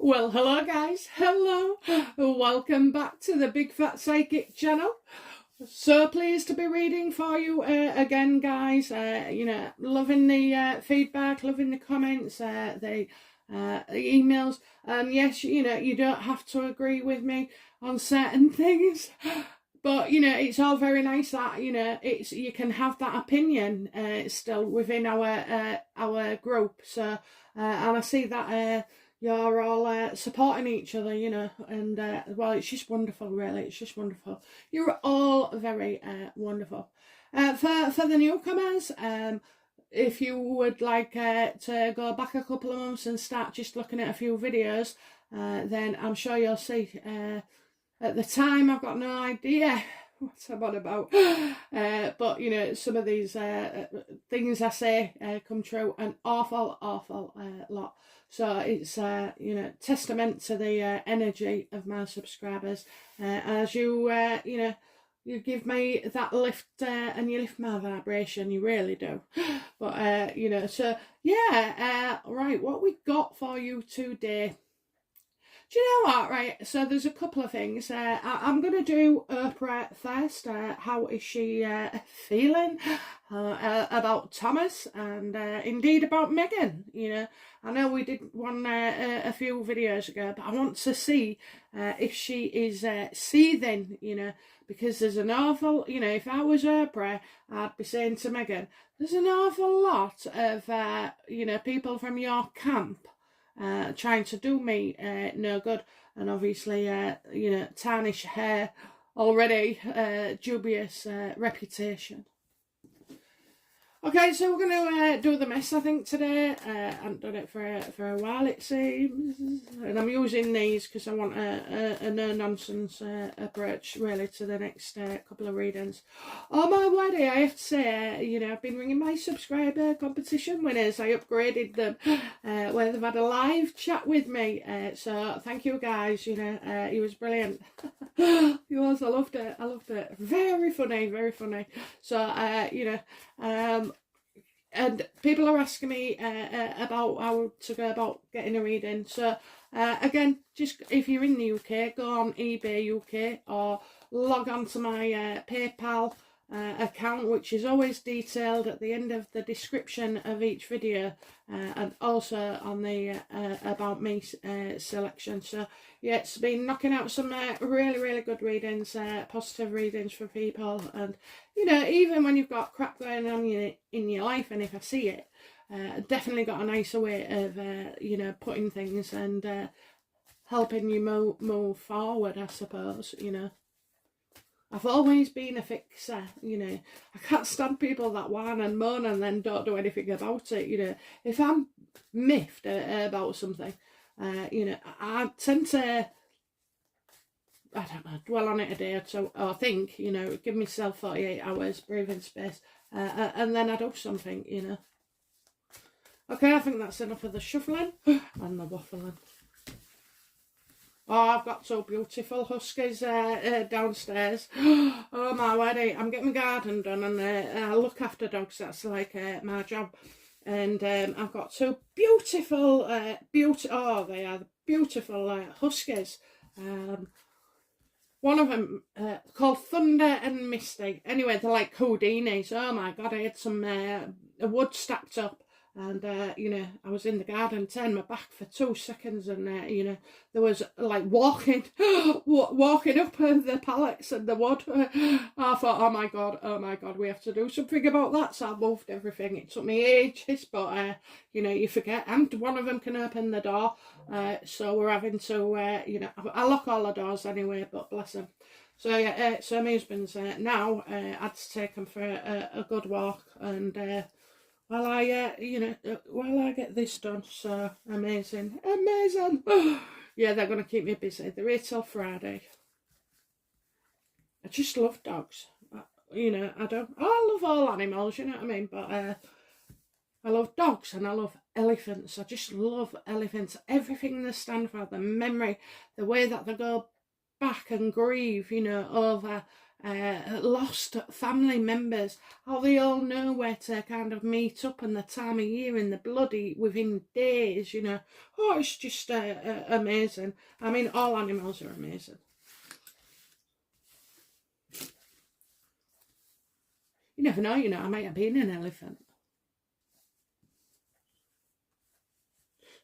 Well, hello guys, hello, welcome back to the Big Fat Psychic channel. So pleased to be reading for you again, guys. Loving the feedback, loving the comments, the emails. And yes, you don't have to agree with me on certain things, but it's all very nice that you can have that opinion still within our group. So and I see that you're all supporting each other, and well, it's just wonderful, really. It's just wonderful. You're all very wonderful. For the newcomers, if you would like to go back a couple of months and start just looking at a few videos, then I'm sure you'll see. At the time, I've got no idea what I'm on about, but some of these things I say come true an awful lot. So it's testament to the energy of my subscribers, as you you give me that lift, and you lift my vibration. You really do. But so yeah, right, what we got for you today. Do you know what, right, so there's a couple of things. I'm going to do Oprah first. How is she feeling about Thomas, and indeed about Meghan. I know we did one a few videos ago, but I want to see if she is seething, because there's an awful, if I was Oprah, I'd be saying to Meghan, there's an awful lot of, people from your camp trying to do me no good, and obviously tarnish her already dubious reputation. Okay, so we're going to do the mess, I think, today. I haven't done it for a while, it seems, and I'm using these because I want a no-nonsense approach, really, to the next couple of readings. Oh my word, I have to say, I've been ringing my subscriber competition winners. I upgraded them where they've had a live chat with me, so thank you guys. He was brilliant. He was. I loved it. Very funny. So and people are asking me about how to go about getting a reading. So again, just if you're in the UK, go on eBay UK or log on to my PayPal account, which is always detailed at the end of the description of each video, and also on the about me selection. So yeah, it's been knocking out some really good readings, positive readings for people. And even when you've got crap going on in your life, and if I see it, definitely got a nicer way of putting things and helping you move forward, I suppose. I've always been a fixer, I can't stand people that whine and moan and then don't do anything about it. If I'm miffed about something, I tend to, I don't know, dwell on it a day or two, or think, give myself 48 hours breathing space, and then I do something, Okay, I think that's enough of the shuffling and the waffling. Oh, I've got two beautiful huskies downstairs. Oh my word, I'm getting my garden done, and I look after dogs. That's like my job. And I've got two beautiful, they are beautiful huskies. One of them called Thunder and Misty. Anyway, they're like Houdinis. Oh my God, I had some wood stacked up. And I was in the garden, turned my back for 2 seconds, and there was like walking up the pallets and the wood. I thought, oh my god, we have to do something about that. So I moved everything. It took me ages, but you forget. And one of them can open the door, so we're having to I lock all the doors anyway, but bless them. So yeah, so my husband's now had to take him for a good walk, and while I get this done. So amazing. yeah, they're going to keep me busy. They're here till Friday. I just love dogs. You know, I love all animals, you know what I mean? But I love dogs and I love elephants. I just love elephants. Everything they stand for, the memory, the way that they go back and grieve, you know, over lost family members, how they all know where to kind of meet up and the time of year and the bloody within days, you know. Oh, it's just amazing. I mean, all animals are amazing. You never know, you know, I might have been an elephant.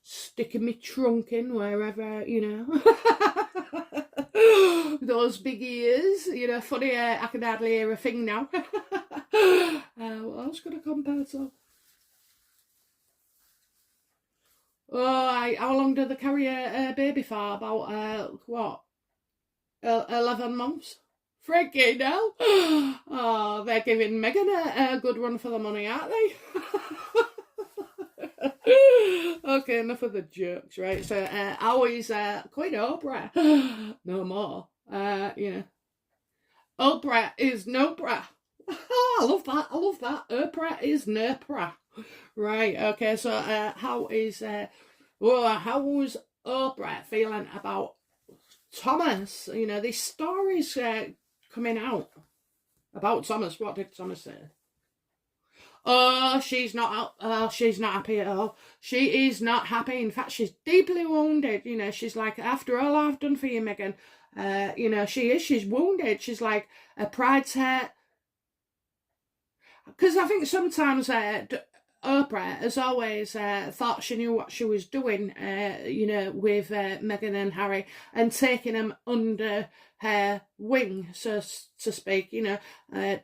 Sticking my trunk in wherever, you know. Those big ears, you know, funny, I can hardly hear a thing now. What else could I compare to? Oh, how long do they carry a baby for? About, what, 11 months? Freaking hell. Oh, they're giving Meghan a good run for the money, aren't they? Okay, enough of the jokes, right? So, how is Queen Oprah? No more. You know, Oprah is Nopra. I love that. I love that. Oprah is Nopra. Right. Okay. So, how was Oprah feeling about Thomas? You know, these stories coming out about Thomas. What did Thomas say? Oh, she's not happy at all. She is not happy. In fact, she's deeply wounded. You know, she's like, after all I've done for you, Meghan, you know, she's wounded. She's like, her pride's hurt. Because I think sometimes Oprah has always thought she knew what she was doing, you know, with Meghan and Harry and taking them under her wing, so to speak, you know.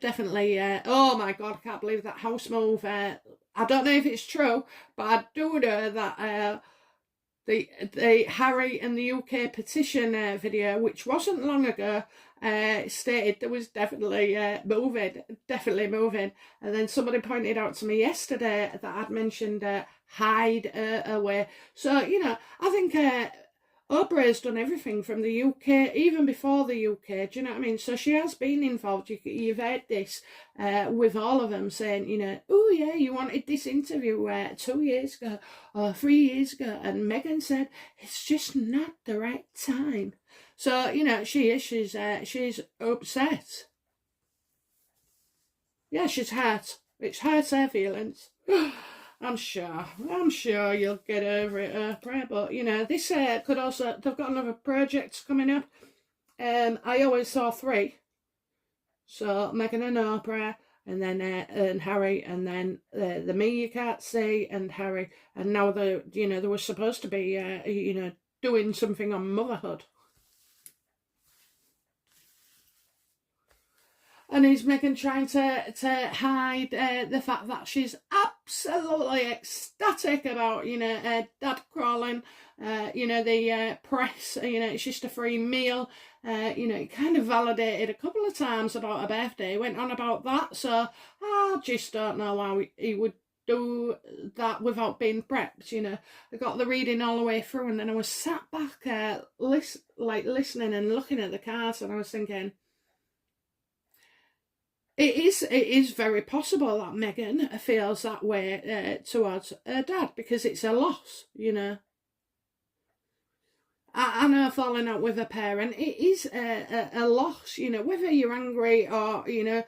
Definitely, oh my God, I can't believe that house move. I don't know if it's true, but I do know that the Harry and the UK petition video, which wasn't long ago, stated there was definitely moving. And then somebody pointed out to me yesterday that I'd mentioned hide away. So, you know, I think Oprah has done everything from the UK, even before the UK, do you know what I mean? So she has been involved. You've heard this with all of them saying, you know, oh yeah, you wanted this interview 2 years ago or 3 years ago. And Meghan said, it's just not the right time. So, you know, she's upset. Yeah, she's hurt. It's hurt her feelings. I'm sure you'll get over it, Oprah. But, you know, this could also, they've got another project coming up. I always saw 3. So, Meghan and Oprah, and then and Harry, and then the Me You Can't See and Harry. And now, they were supposed to be, you know, doing something on motherhood. And is Meghan trying to hide the fact that she's absolutely ecstatic about, you know, dad crawling, you know, the press, you know, it's just a free meal. You know, he kind of validated a couple of times about her birthday, went on about that. So I just don't know why he would do that without being prepped, you know. I got the reading all the way through, and then I was sat back listening and looking at the cards, and I was thinking, it is very possible that Meghan feels that way towards her dad, because it's a loss, you know. I know falling out with a parent, it is a loss, you know, whether you're angry or, you know,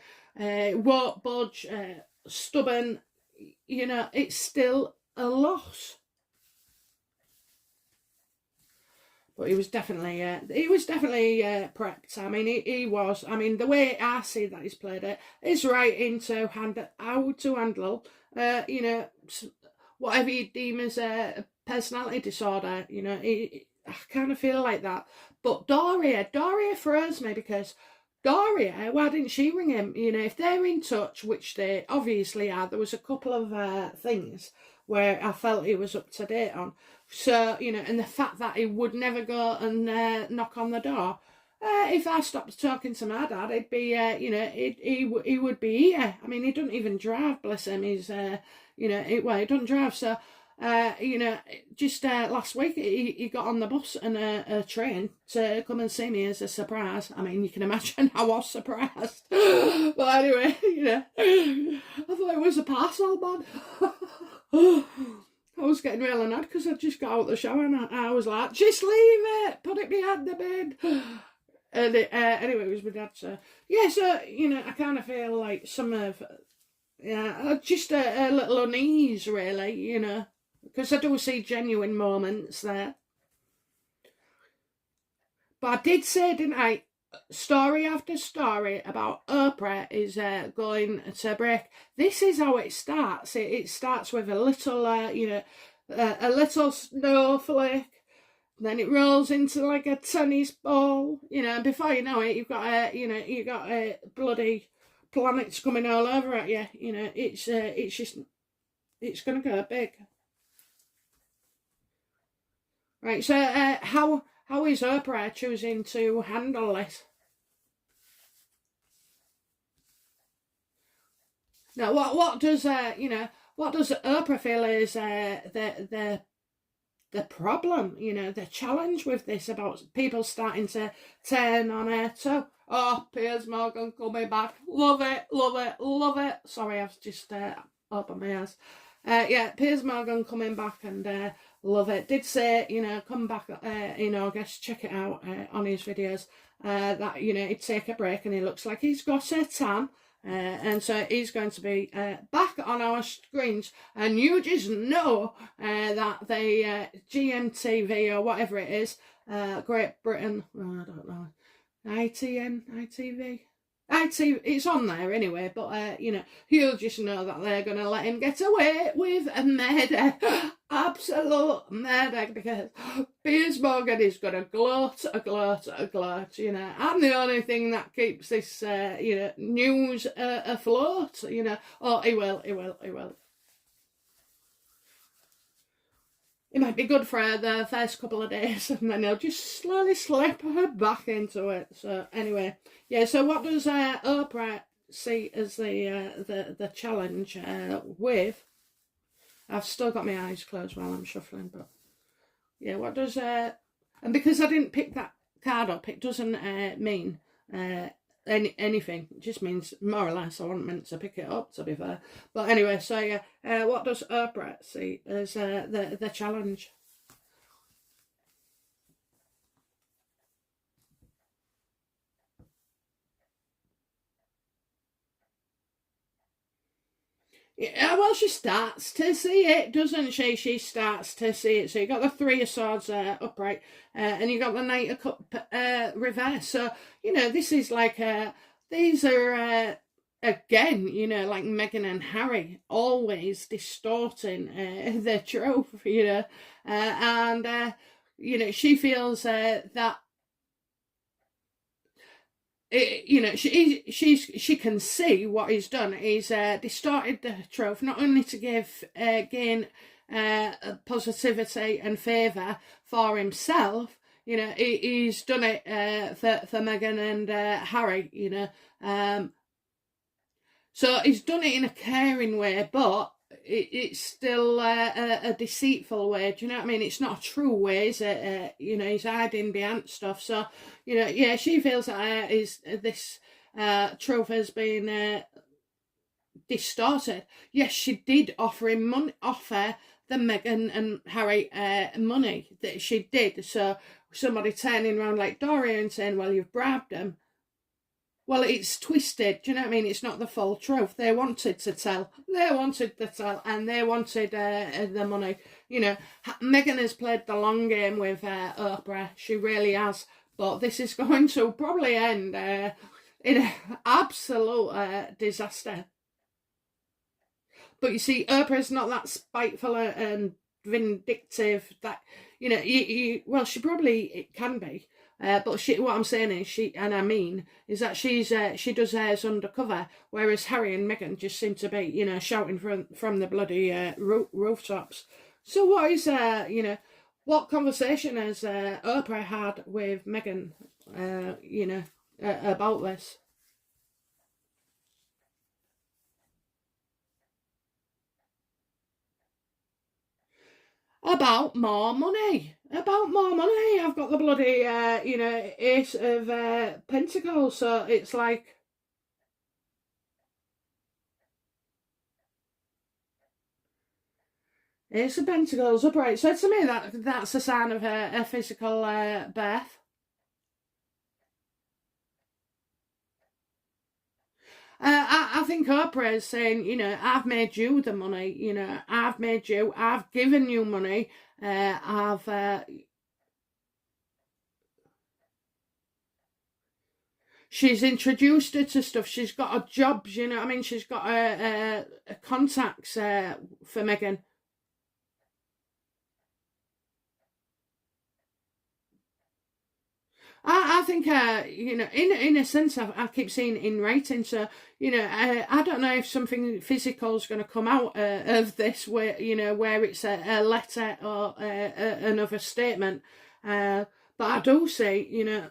won't budge, stubborn, you know, it's still a loss. But he was definitely prepped. I mean, he was. I mean, the way I see that he's played it is right into how to handle, you know, whatever you deem as a personality disorder. You know, I kind of feel like that. But Doria throws me, because Doria, why didn't she ring him? You know, if they're in touch, which they obviously are, there was a couple of things where I felt he was up to date on. So, you know, and the fact that he would never go and knock on the door. If I stopped talking to my dad, it'd be, you know, he would be here. I mean, he doesn't even drive, bless him. He's, you know, he doesn't drive. So you know, just last week he got on the bus and a train to come and see me as a surprise. I mean, you can imagine I was surprised. But anyway, you know, I thought it was a parcel, man. I was getting real annoyed because I just got out of the shower and I was like, just leave it, put it behind the bed. And anyway, it was my dad. So yeah, so you know, I kind of feel like some of just a little unease, really, you know, because I do see genuine moments there. But I did say, didn't I? Story after story about Oprah is going to break. This is how it starts. It starts with a little, you know, a little snowflake. Then it rolls into like a tennis ball, you know. And before you know it, you've got you know, you got bloody planets coming all over at you. You know, it's just, it's gonna go big. Right. So how is Oprah choosing to handle this? Now, what does you know, what does Oprah feel is the problem, you know, the challenge with this about people starting to turn on her? So, oh, Piers Morgan coming back, love it, love it, love it. Sorry, I've just opened my eyes. Yeah, Piers Morgan coming back and love it. Did say, you know, come back in August, check it out on his videos. That, you know, he'd take a break and he looks like he's got a tan. And so he's going to be back on our screens, and you just know that the GMTV or whatever it is, Great Britain, I don't know, ITV, it's on there anyway, but you know, you'll just know that they're going to let him get away with a murder, absolute murder, because Piers Morgan is going to gloat, you know. I'm the only thing that keeps this, you know, news afloat, you know. Oh, he will. It might be good for her the first couple of days, and then he'll just slowly slip her back into it. So anyway, yeah. So what does Oprah see as the challenge with? I've still got my eyes closed while I'm shuffling, but yeah. What does and because I didn't pick that card up, it doesn't mean anything. It just means more or less I wasn't meant to pick it up, to be fair. But anyway, so yeah, what does Oprah see as the challenge? Yeah, well, she starts to see it, doesn't she? She starts to see it. So you got the Three of Swords upright, and you got the Knight of Cup reverse. So you know, this is like these are again, you know, like Meghan and Harry, always distorting the truth, you know, and you know, she feels that you know, she can see what he's done. He's distorted the truth, not only to gain positivity and favour for himself. You know, he's done it for Meghan and Harry. You know, so he's done it in a caring way, but it's still a deceitful way. Do you know what I mean? It's not a true way, is it? You know, he's hiding behind stuff. So, you know, yeah, she feels that this truth has been distorted. Yes, she did offer the Meghan and Harry money. That she did. So somebody turning around like Doria and saying, well, you've bribed them. Well, it's twisted. Do you know what I mean? It's not the full truth. They wanted to tell. And they wanted the money. You know, Meghan has played the long game with Oprah. She really has. But this is going to probably end in an absolute disaster. But you see, Oprah's not that spiteful and vindictive. That, you know, well, she probably it can be. But what I'm saying is she does hers undercover, whereas Harry and Meghan just seem to be, you know, shouting from the bloody rooftops. So what is you know, what conversation has Oprah had with Meghan, you know, about this? about more money. About more money. I've got the bloody, Ace of Pentacles, so it's like, Ace of Pentacles upright. So to me, that's a sign of a physical birth. I think Oprah is saying, I've made you the money, I've made you, I've given you money, she's introduced her to stuff, she's got her jobs, she's got her contacts for Meghan. I think, in a sense, I keep seeing in writing. So, I don't know if something physical is going to come out of this, where it's a letter or another statement. But I do say,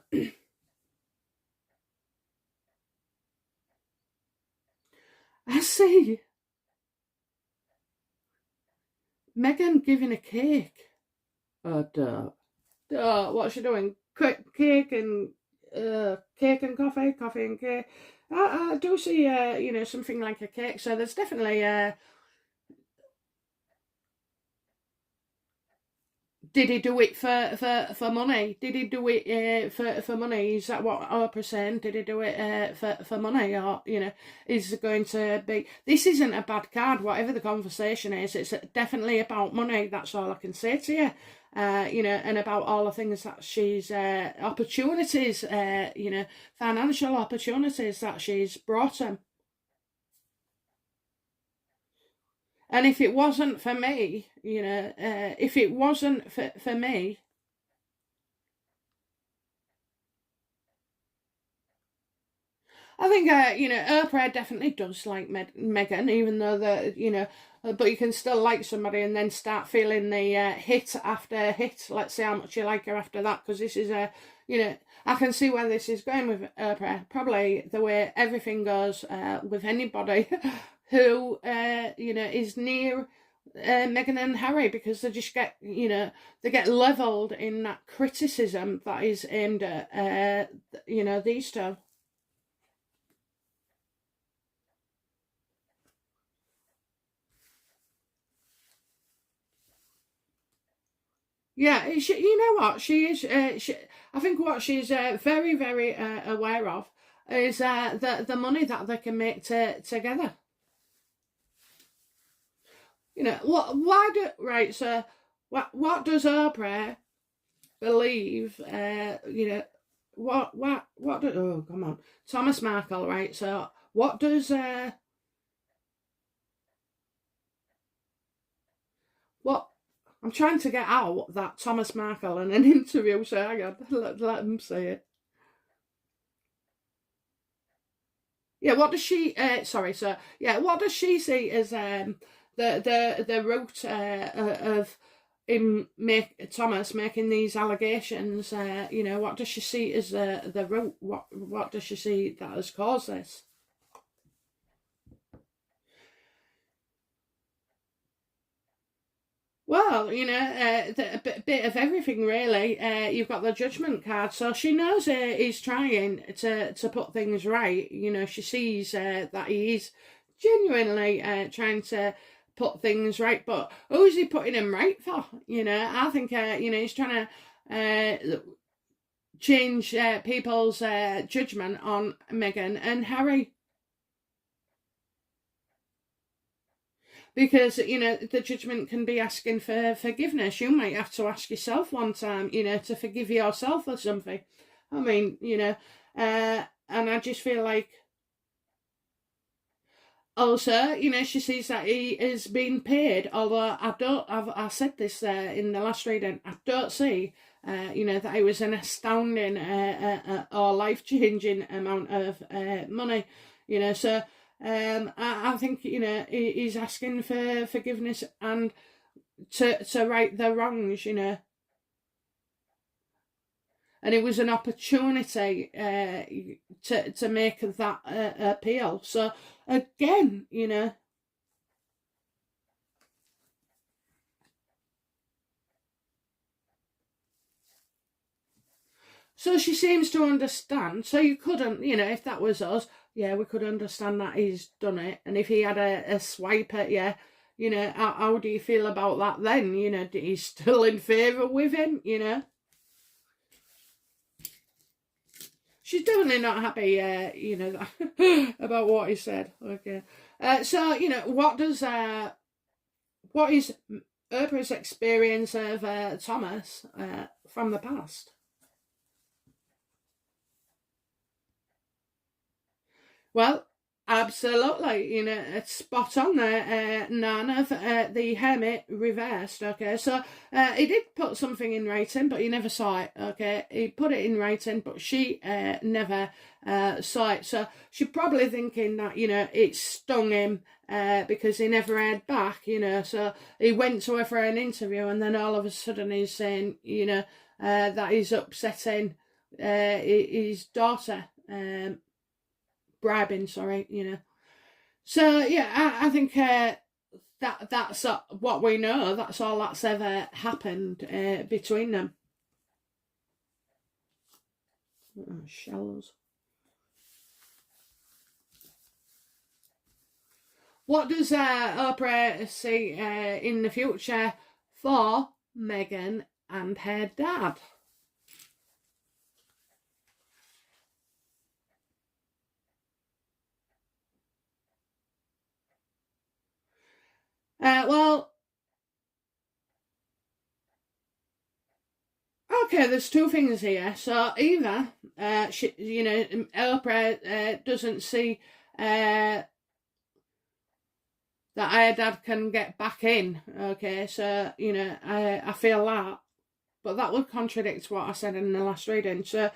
I see Meghan giving a cake. Oh, duh. What's she doing? Cake and coffee and cake. I do see, something like a cake. So there's definitely did he do it for money? Did he do it for money? Is that what Oprah's saying? Did he do it for money? Or, is it going to be... This isn't a bad card, whatever the conversation is. It's definitely about money. That's all I can say to you. And about all the things that she's... opportunities, financial opportunities that she's brought him. And if it wasn't for me, if it wasn't for me, I think, Oprah definitely does like Meghan, even though but you can still like somebody and then start feeling the hit after hit. Let's see how much you like her after that, because this is I can see where this is going with Oprah. Probably the way everything goes with anybody who, is near Meghan and Harry, because they just get, they get levelled in that criticism that is aimed at, these two. Yeah, you know what? She is, I think what she's very, very aware of is the money that they can make together. Why do... Right, so what does Oprah believe, oh, come on. Thomas Markle, right? So what does... what... I'm trying to get out that Thomas Markle in an interview, so hang on, let him say it. Yeah, what does she... what does she see as the root of Thomas making these allegations? What does she see as the root? What does she see that has caused this? Well, a bit of everything, really. You've got the judgment card, so she knows he's trying to put things right. She sees that he is genuinely trying to put things right, but who is he putting him right for? I think, he's trying to change people's judgment on Meghan and Harry. Because, the judgment can be asking for forgiveness. You might have to ask yourself one time, to forgive yourself or something. I mean, and I just feel like... Also, she sees that he is being paid, although I said this in the last reading, I don't see, that it was an astounding or life-changing amount of money, so... I think, he's asking for forgiveness and to right the wrongs, and it was an opportunity to make that appeal. So again, So she seems to understand. So you couldn't, you know, if that was us, yeah, we could understand that he's done it. And if he had a swipe at you, you know, how do you feel about that then? You know, he's still in favour with him, you know? She's definitely not happy, you know, about what he said. Okay. So, you know, what is Oprah's experience of Thomas from the past? Well, absolutely, you know, it's spot on there, Nana, the hermit reversed, okay, so he did put something in writing, but he never saw it, okay, he put it in writing, but she never saw it, so she's probably thinking that, you know, it stung him because he never heard back, you know, so he went to her for an interview, and then all of a sudden he's saying, you know, that he's upsetting his daughter, bribing, sorry, you know. So yeah, I think that's what we know. That's all that's ever happened between them. Oh, shallows. What does Oprah see in the future for Meghan and her dad? Well, okay, there's two things here. So either, she, you know, Oprah doesn't see that her dad can get back in. Okay, so, you know, I feel that. But that would contradict what I said in the last reading. So,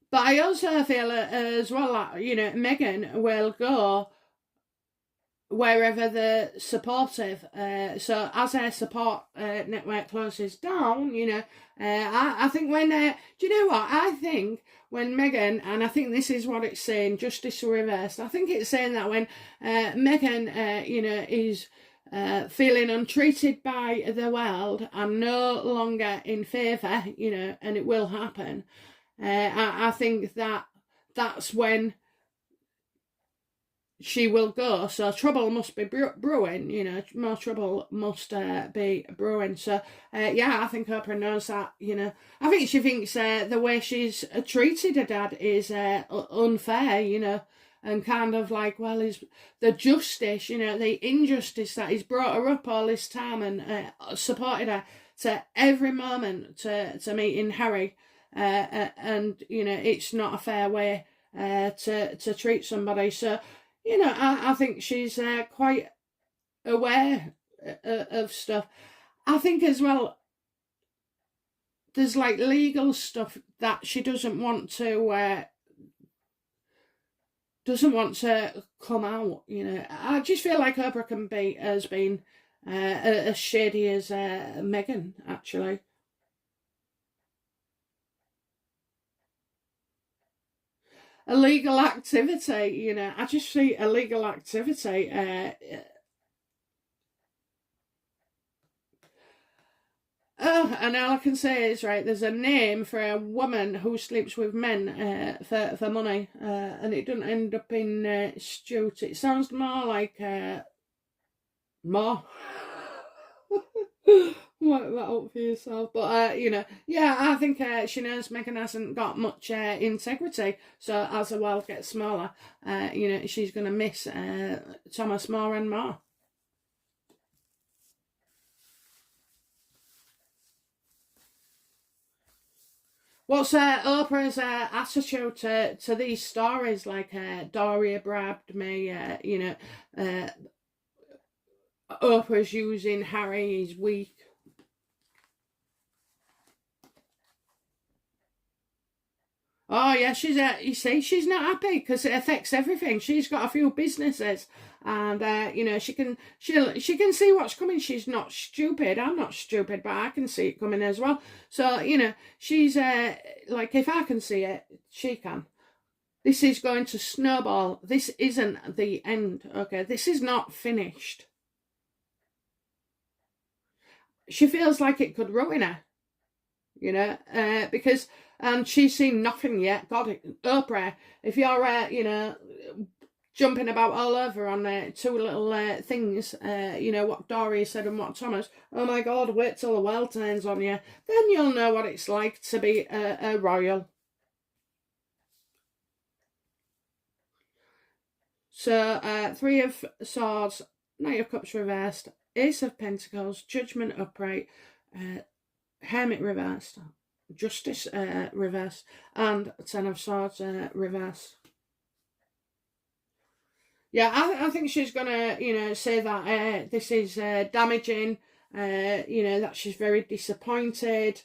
but I also feel as well that, you know, Meghan will go wherever they're supportive. So as her support network closes down, you know, I think when, do you know what? I think when Meghan, and I think this is what it's saying, justice reversed, I think it's saying that when Meghan, you know, is feeling untreated by the world and no longer in favour, you know, and it will happen, I think that's when she will go. So trouble must be brewing, you know, more trouble must be brewing. So yeah, I think Oprah knows that, you know. I think she thinks the way she's treated her dad is unfair, you know, and kind of like, well, is the justice, you know, the injustice that he's brought her up all this time and supported her to every moment to meeting Harry, and you know, it's not a fair way to treat somebody. So, you know, I think she's quite aware of stuff. I think as well, there's like legal stuff that she doesn't want to come out. You know, I just feel like Oprah can be has been as shady as Meghan, actually. Illegal activity, you know, I just see illegal activity. Oh, and all I can say is, right, there's a name for a woman who sleeps with men for money, and it doesn't end up in Stewart. It sounds more like more. Work that up for yourself. But, you know, yeah, I think she knows Meghan hasn't got much integrity. So as the world gets smaller, you know, she's going to miss Thomas more and more. What's Oprah's attitude to these stories, like Doria bribed me, you know, Oprah's using Harry, he's weak. Oh yeah, she's you see, she's not happy because it affects everything. She's got a few businesses, and you know, she can see what's coming. She's not stupid. I'm not stupid, but I can see it coming as well. So you know, she's like, if I can see it, she can. This is going to snowball. This isn't the end. Okay, this is not finished. She feels like it could ruin her. you know, because, and she's seen nothing yet. God, Oprah, if you're, you know, jumping about all over on two little things, you know, what Dory said and what Thomas, oh my God, wait till the world turns on you. Then you'll know what it's like to be a royal. So, Three of Swords, Knight of Cups reversed, Ace of Pentacles, Judgment upright, Hermit reversed, Justice reversed, and Ten of Swords reversed. Yeah, I think she's gonna, you know, say that this is damaging. You know, that she's very disappointed.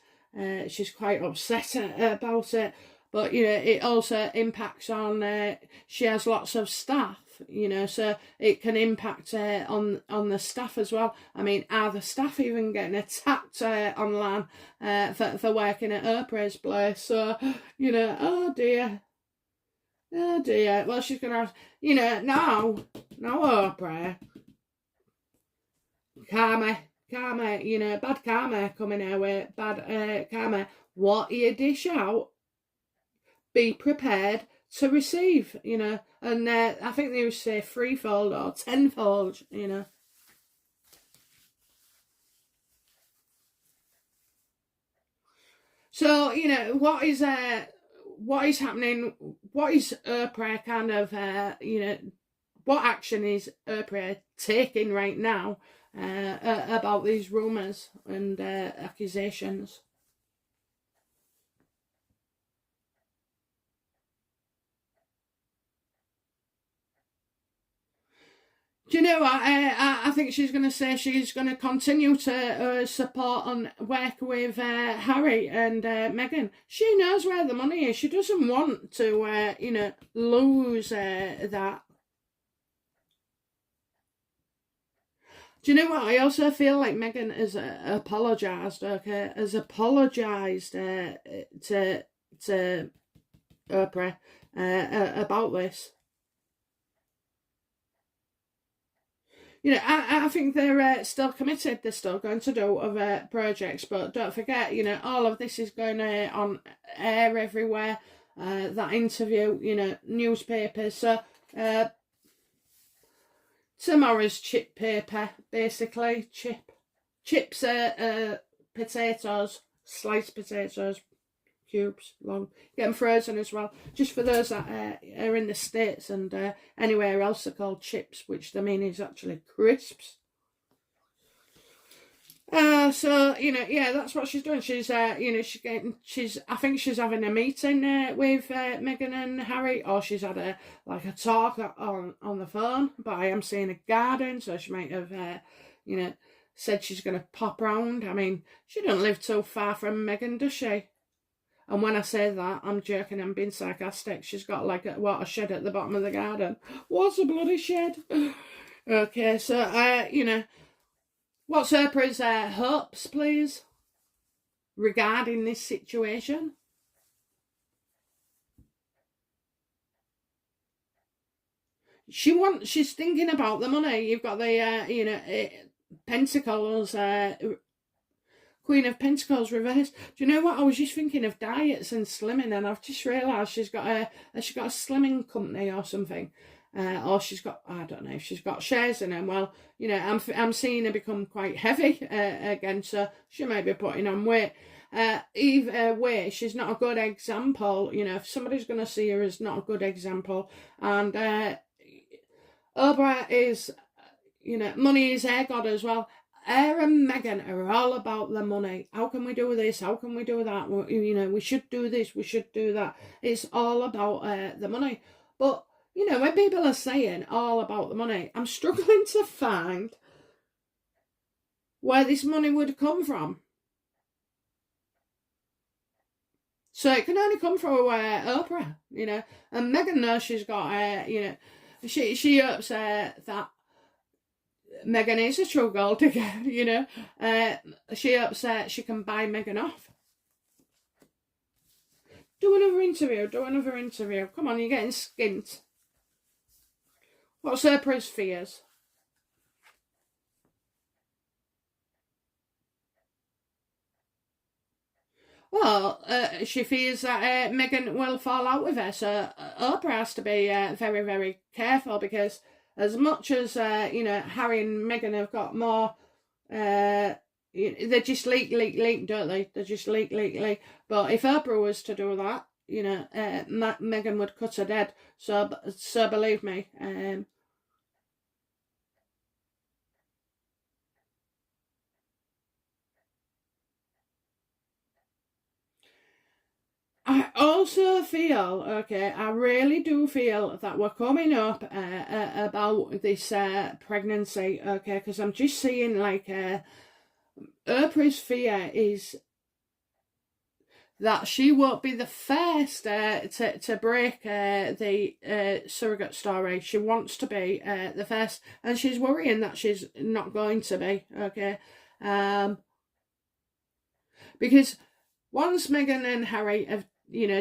She's quite upset about it. But you know, it also impacts on. She has lots of staff, you know, so it can impact on the staff as well. I mean, are the staff even getting attacked online for working at Oprah's place? So you know, oh dear. Oh dear. Well, she's going to have, you know, now Oprah, karma, you know, bad karma coming our way, bad karma. What you dish out, be prepared to receive, you know. And I think they would say threefold or tenfold, you know. So, you know, what is happening, what is Oprah kind of, you know, what action is Oprah taking right now about these rumours and accusations? Do you know what? I think she's going to say she's going to continue to support and work with Harry and Meghan. She knows where the money is. She doesn't want to, you know, lose that. Do you know what? I also feel like Meghan has apologised. Okay, has apologised to Oprah about this. You know, I think they're still committed. They're still going to do other projects, but don't forget, you know, all of this is going on air everywhere. That interview, you know, newspapers. So tomorrow's chip paper, basically chips, potatoes, sliced potatoes, cubes long, get them frozen as well, just for those that are in the States and anywhere else they're called chips, which they mean is actually crisps. So you know, yeah, that's what she's doing. She's you know, I think she's having a meeting with Meghan and Harry, or she's had a talk on the phone, but I am seeing a garden, so she might have you know, said she's going to pop round. I mean, she don't live too far from Meghan, does she? And when I say that, I'm joking, I'm being sarcastic. She's got like a shed at the bottom of the garden. What's a bloody shed? Okay, so, you know, what's Oprah's hopes, please, regarding this situation? She's thinking about the money. You've got the, you know, Pentacles, Queen of Pentacles reversed. Do you know what? I was just thinking of diets and slimming, and I've just realised she's got a slimming company or something, or she's got, I don't know if she's got shares in them. Well, you know, I'm seeing her become quite heavy again, so she may be putting on weight. Either way, she's not a good example. You know, if somebody's going to see her as not a good example, and Oprah is, you know, money is her god as well. Her and Meghan are all about the money. How can we do this? How can we do that? You know, we should do this, we should do that. It's all about the money. But, you know, when people are saying all about the money, I'm struggling to find where this money would come from. So it can only come from Oprah, you know. And Meghan knows she's got, you know, she hopes that Meghan is a true gold digger, you know. She hopes she can buy Meghan off. Do another interview. Come on, you're getting skint. What's Oprah's fears? Well, she fears that Meghan will fall out with her, so Oprah has to be very, very careful, because as much as, Harry and Meghan have got more, they just leak, don't they? They just leak. But if Oprah was to do that, Meghan would cut her dead. So believe me. I also feel, I really do feel that we're coming up about this pregnancy, because I'm just seeing like Oprah's fear is that she won't be the first to break the surrogate story. She wants to be the first, and she's worrying that she's not going to be, because once Meghan and Harry have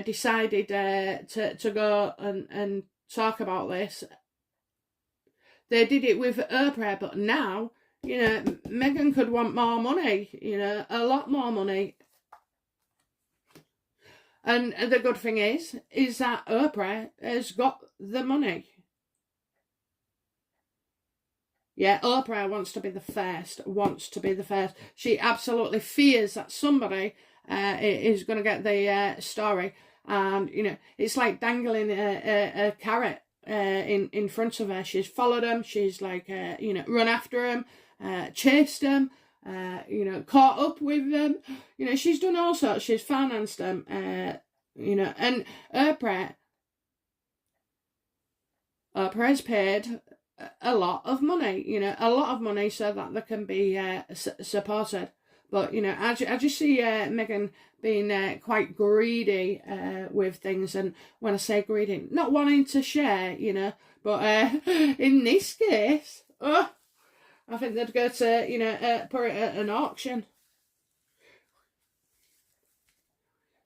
decided to go and talk about this, they did it with Oprah, but now, Meghan could want more money, a lot more money. And the good thing is that Oprah has got the money. Yeah, Oprah wants to be the first, She absolutely fears that somebody is going to get the story, and it's like dangling a carrot in front of her. She's followed them. She's like run after them, chased them, caught up with them. She's done all sorts. She's financed them. And Oprah has paid a lot of money, so that they can be supported. But, I just see Meghan being quite greedy with things. And when I say greedy, not wanting to share, but in this case, I think they'd go to, put it at an auction.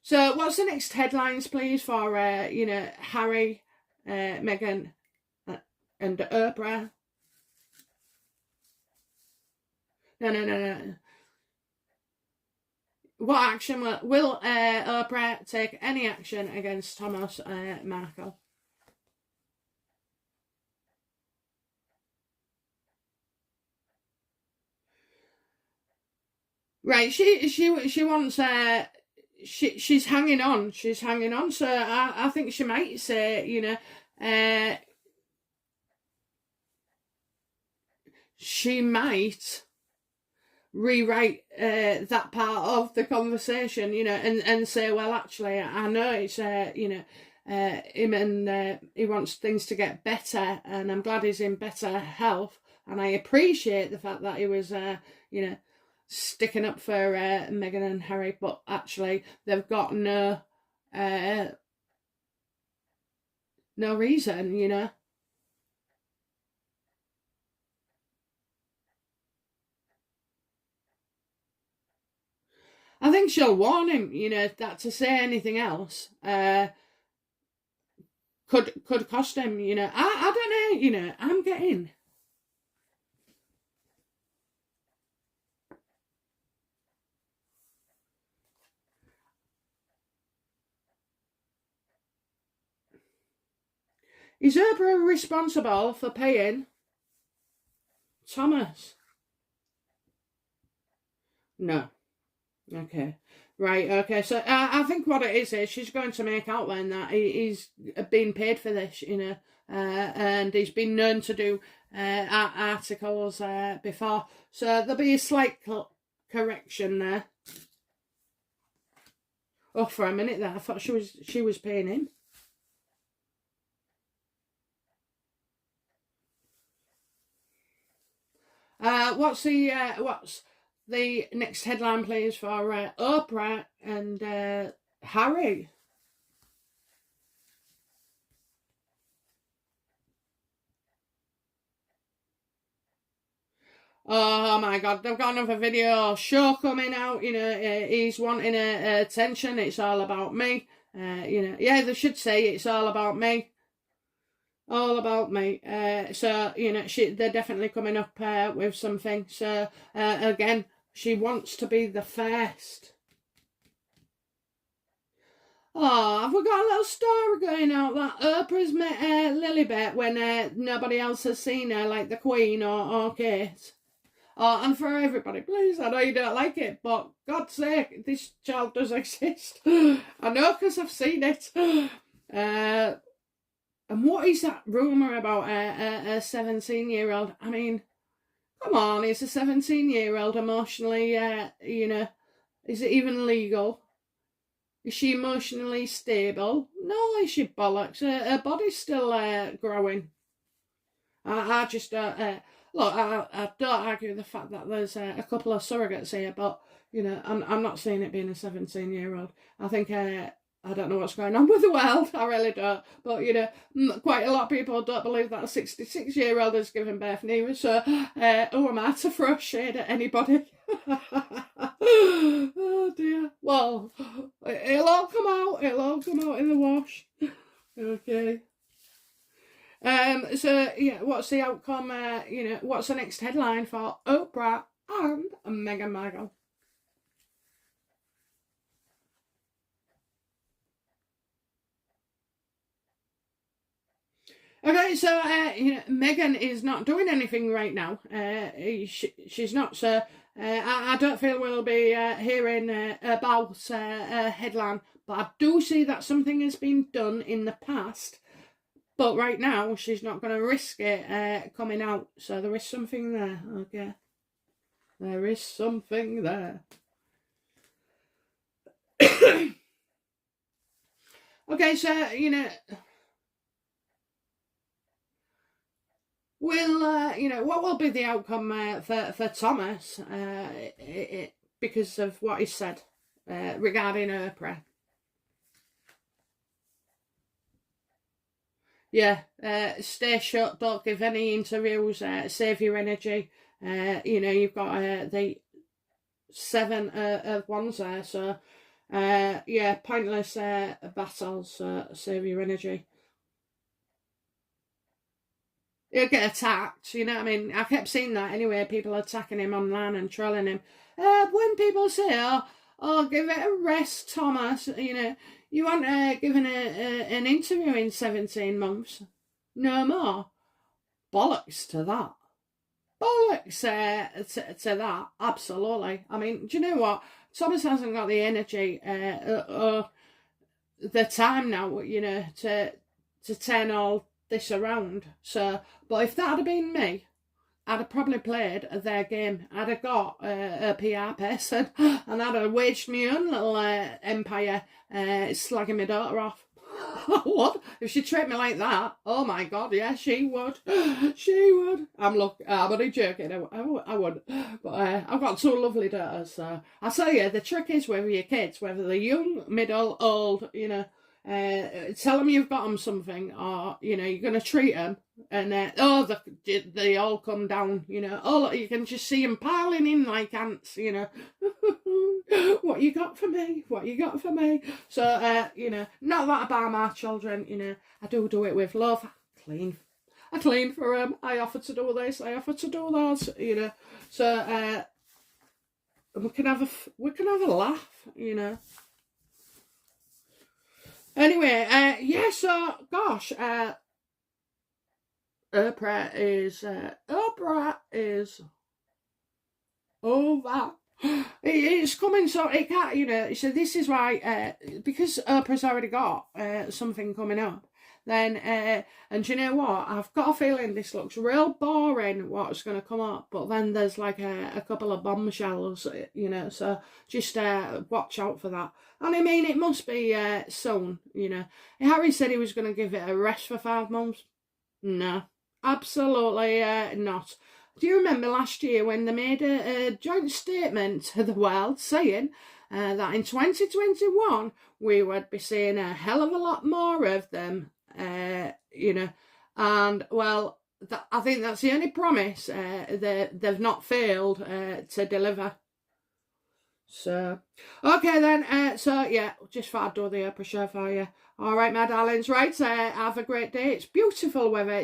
So what's the next headlines, please, for, Harry, Meghan and Oprah? No. What action will Oprah take any action against Thomas Markle? Right, she wants she's hanging on. So I think she might say, she might rewrite that part of the conversation, and say, well, actually, I know it's him, and he wants things to get better, and I'm glad he's in better health, and I appreciate the fact that he was sticking up for Meghan and Harry, but actually they've got no reason, I think she'll warn him, that to say anything else could cost him, I don't know, I'm getting... Is Oprah responsible for paying Thomas? No. Okay. Right, okay. So I think what it is she's going to make out then that he's been paid for this, and he's been known to do articles before. So there'll be a slight correction there. Oh, for a minute there, I thought she was paying him. What's the next headline, please, for Oprah and Harry? Oh my God, they've got another video show coming out, he's wanting attention, it's all about me, yeah, they should say it's all about me. All about me. So, they're definitely coming up with something. So, again, she wants to be the first. Oh, have we got a little story going out that Oprah's met Lilibet when nobody else has seen her, like the Queen or Kate? Oh, and for everybody, please, I know you don't like it, but God's sake, this child does exist. I know because I've seen it. And what is that rumour about a 17-year-old? I mean, come on, is a 17-year-old emotionally, is it even legal? Is she emotionally stable? No, is she bollocks? Her body's still growing. I just don't... look, I don't argue with the fact that there's a couple of surrogates here, but, I'm not seeing it being a 17-year-old. I think... I don't know what's going on with the world, I really don't. But, quite a lot of people don't believe that a 66-year-old is giving birth neither. So, who am I to throw shade at anybody? Oh, dear. Well, it'll all come out. It'll all come out in the wash. Okay. So, yeah, what's the outcome? What's the next headline for Oprah and Meghan Markle? Okay, so Meghan is not doing anything right now. She's not. So I don't feel we'll be hearing about a headline, but I do see that something has been done in the past. But right now, she's not going to risk it coming out. So there is something there. Okay, there is something there. Okay, so what will be the outcome for Thomas because of what he said regarding Oprah? Yeah, stay shut, don't give any interviews, save your energy. You've got the 7 of wands there, so pointless battles, save your energy. He'll get attacked, you know what I mean? I kept seeing that anyway, people attacking him online and trolling him. When people say, oh, give it a rest, Thomas, you aren't given an interview in 17 months. No more. Bollocks to that. Bollocks to that, absolutely. I mean, do you know what? Thomas hasn't got the energy or the time now, to turn all this around. So, but if that had been me, I'd have probably played their game. I'd have got a PR person and I'd have waged my own little empire slagging my daughter off. What? If she treated me like that, oh my God, yeah, she would. She would. I'm only joking, I would. But I've got 2 lovely daughters, so I tell you, the trick is with your kids, whether they're young, middle, old, tell them you've got them something, or you're going to treat them, and they all come down. You can just see them piling in like ants. What you got for me? What you got for me? So not that about my children. I do it with love. I clean for them. I offer to do this. I offer to do that. So we can have a laugh. Anyway, so gosh, Oprah is over. It's coming, so it can't, so this is why, because Oprah's already got something coming up, then, and you know what, I've got a feeling this looks real boring, what's going to come up, but then there's like a couple of bombshells, so just watch out for that. And I mean, it must be soon, Harry said he was going to give it a rest for 5 months. No, absolutely not. Do you remember last year when they made a joint statement to the world saying that in 2021 we would be seeing a hell of a lot more of them, and well, I think that's the only promise they've not failed to deliver. So, okay then, so yeah, just thought I'd do the Oprah show for you. Alright, my darlings, right, have a great day. It's beautiful weather, I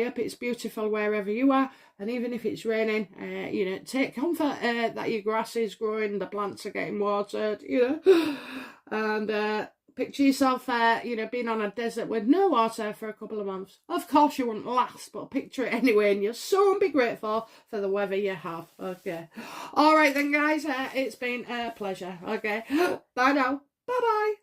hope it's beautiful wherever you are, and even if it's raining, take comfort that your grass is growing, the plants are getting watered, and Picture yourself, you know, being on a desert with no water for a couple of months. Of course you wouldn't last, but picture it anyway, and you'll soon be grateful for the weather you have. Okay. All right then, guys. It's been a pleasure. Okay. Bye now. Bye-bye.